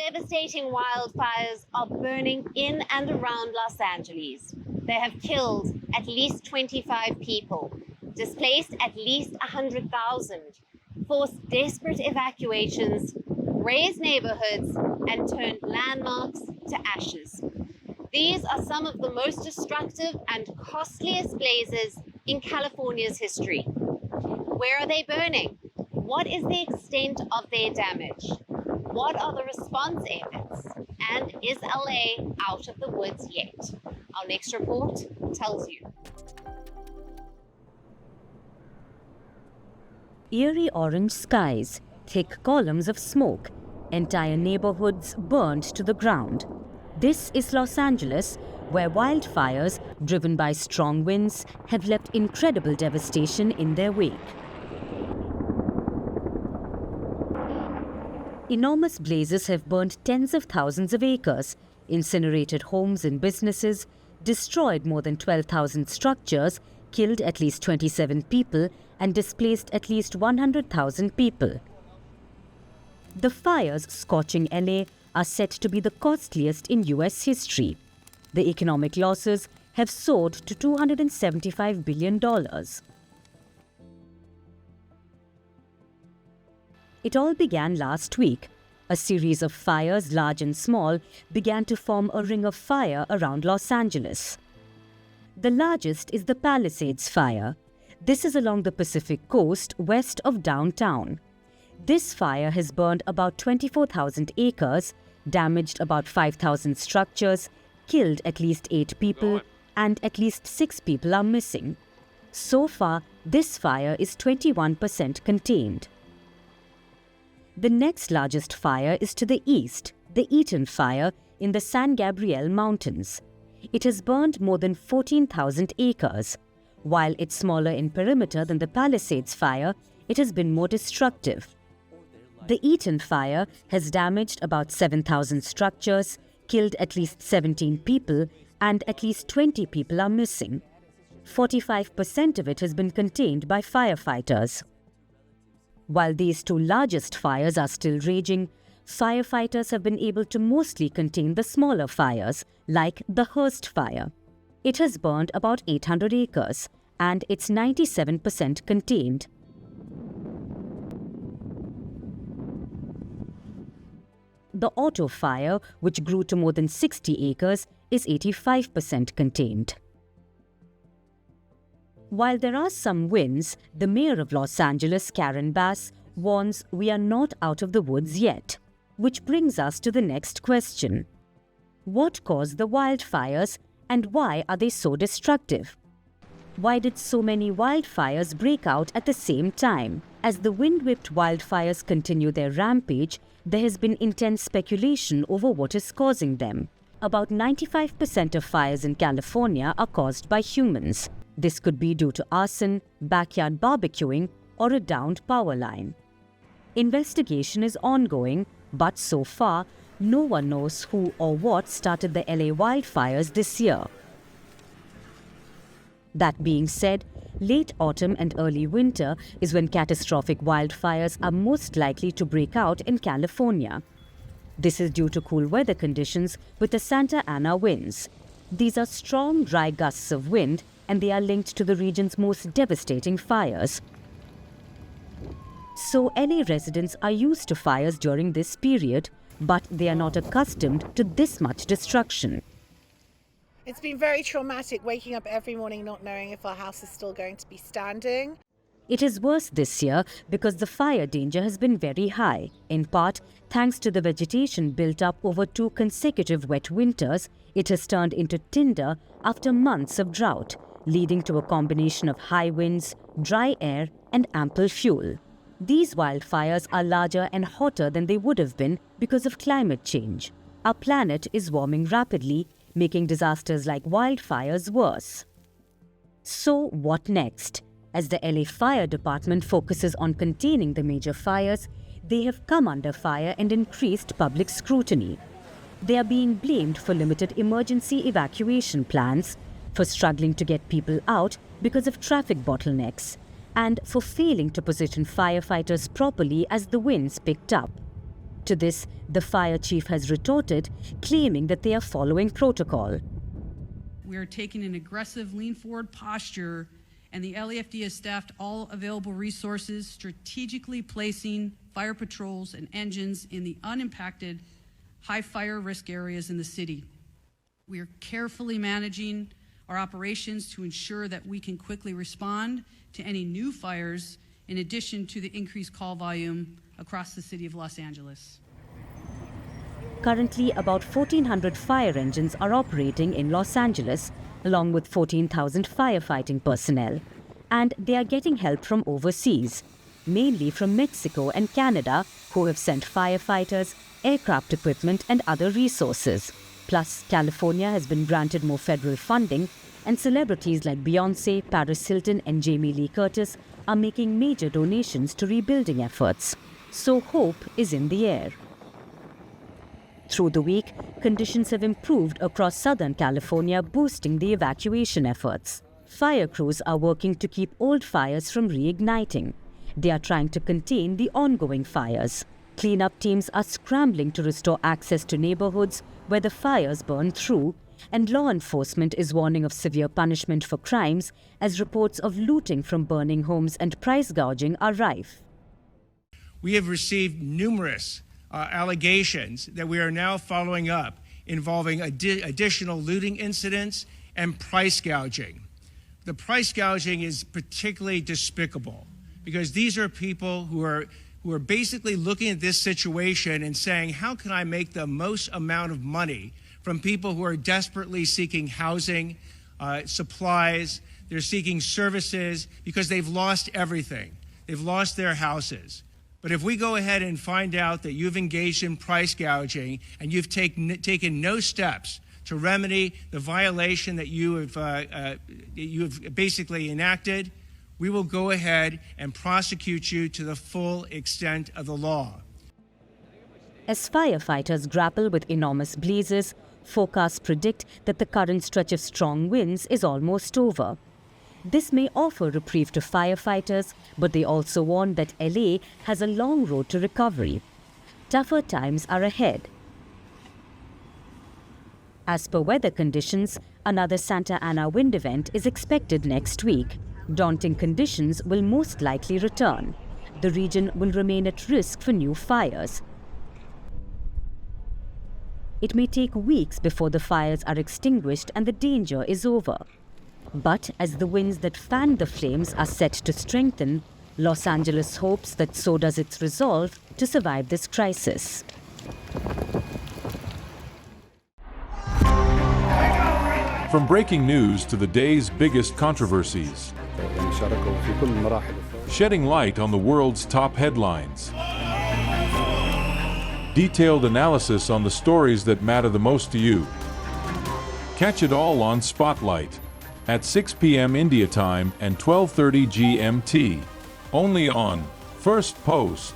Devastating wildfires are burning in and around Los Angeles. They have killed at least 25 people, displaced at least 100,000, forced desperate evacuations, razed neighborhoods, and turned landmarks to ashes. These are some of the most destructive and costliest blazes in California's history. Where are they burning? What is the extent of their damage? What are the response efforts? And is LA out of the woods yet? Our next report tells you. Eerie orange skies, thick columns of smoke, entire neighborhoods burned to the ground. This is Los Angeles, where wildfires, driven by strong winds, have left incredible devastation in their wake. Enormous blazes have burned tens of thousands of acres, incinerated homes and businesses, destroyed more than 12,000 structures, killed at least 27 people, and displaced at least 100,000 people. The fires scorching LA are said to be the costliest in US history. The economic losses have soared to $275 billion. It all began last week. A series of fires, large and small, began to form a ring of fire around Los Angeles. The largest is the Palisades fire. This is along the Pacific coast west of downtown. This fire has burned about 24,000 acres, damaged about 5,000 structures, killed at least 8 people, and at least 6 people are missing. So far, this fire is 21% contained. The next largest fire is to the east, the Eaton fire in the San Gabriel Mountains. It has burned more than 14,000 acres. While it's smaller in perimeter than the Palisades fire, it has been more destructive. The Eaton fire has damaged about 7,000 structures, killed at least 17 people, and at least 20 people are missing. 45% of it has been contained by firefighters. While these two largest fires are still raging, firefighters have been able to mostly contain the smaller fires, like the Hearst fire. It has burned about 800 acres, and it's 97% contained. The Otto fire, which grew to more than 60 acres, is 85% contained. While there are some wins, the mayor of Los Angeles, Karen Bass, warns we are not out of the woods yet. Which brings us to the next question. What caused the wildfires, and why are they so destructive? Why did so many wildfires break out at the same time? As the wind-whipped wildfires continue their rampage, there has been intense speculation over what is causing them. About 95% of fires in California are caused by humans. This could be due to arson, backyard barbecuing, or a downed power line. Investigation is ongoing, but so far, no one knows who or what started the LA wildfires this year. That being said, late autumn and early winter is when catastrophic wildfires are most likely to break out in California. This is due to cool weather conditions with the Santa Ana winds. These are strong, dry gusts of wind, and they are linked to the region's most devastating fires. So LA residents are used to fires during this period, but they are not accustomed to this much destruction. It's been very traumatic waking up every morning not knowing if our house is still going to be standing. It is worse this year because the fire danger has been very high, in part thanks to the vegetation built up over 2 consecutive wet winters. It has turned into tinder after months of drought, leading to a combination of high winds, dry air, and ample fuel. These wildfires are larger and hotter than they would have been because of climate change. Our planet is warming rapidly, making disasters like wildfires worse. So what next? As the LA Fire Department focuses on containing the major fires, they have come under fire and increased public scrutiny. They are being blamed for limited emergency evacuation plans, for struggling to get people out because of traffic bottlenecks, and for failing to position firefighters properly as the winds picked up. To this, the fire chief has retorted, claiming that they are following protocol. We are taking an aggressive lean-forward posture, and the LAFD has staffed all available resources, strategically placing fire patrols and engines in the unimpacted high fire risk areas in the city. We are carefully managing our operations to ensure that we can quickly respond to any new fires, in addition to the increased call volume across the city of Los Angeles. Currently, about 1,400 fire engines are operating in Los Angeles, along with 14,000 firefighting personnel. And they are getting help from overseas, mainly from Mexico and Canada, who have sent firefighters, aircraft equipment and other resources. Plus, California has been granted more federal funding, and celebrities like Beyoncé, Paris Hilton and Jamie Lee Curtis are making major donations to rebuilding efforts. So hope is in the air. Through the week, conditions have improved across Southern California, boosting the evacuation efforts. Fire crews are working to keep old fires from reigniting. They are trying to contain the ongoing fires. Cleanup teams are scrambling to restore access to neighbourhoods where the fires burned through, and law enforcement is warning of severe punishment for crimes as reports of looting from burning homes and price gouging are rife. We have received numerous allegations that we are now following up involving additional looting incidents and price gouging. The price gouging is particularly despicable because these are people who are basically looking at this situation and saying, how can I make the most amount of money from people who are desperately seeking housing, supplies, they're seeking services because they've lost everything. They've lost their houses. But if we go ahead and find out that you've engaged in price gouging and you've taken no steps to remedy the violation that you have basically enacted, we will go ahead and prosecute you to the full extent of the law. As firefighters grapple with enormous blazes, forecasts predict that the current stretch of strong winds is almost over. This may offer reprieve to firefighters, but they also warn that LA has a long road to recovery. Tougher times are ahead. As per weather conditions, another Santa Ana wind event is expected next week. Daunting conditions will most likely return. The region will remain at risk for new fires. It may take weeks before the fires are extinguished and the danger is over. But as the winds that fanned the flames are set to strengthen, Los Angeles hopes that so does its resolve to survive this crisis. From breaking news to the day's biggest controversies, shedding light on the world's top headlines, detailed analysis on the stories that matter the most to you. Catch it all on Spotlight at 6 p.m. India time and 12:30 GMT, only on Firstpost.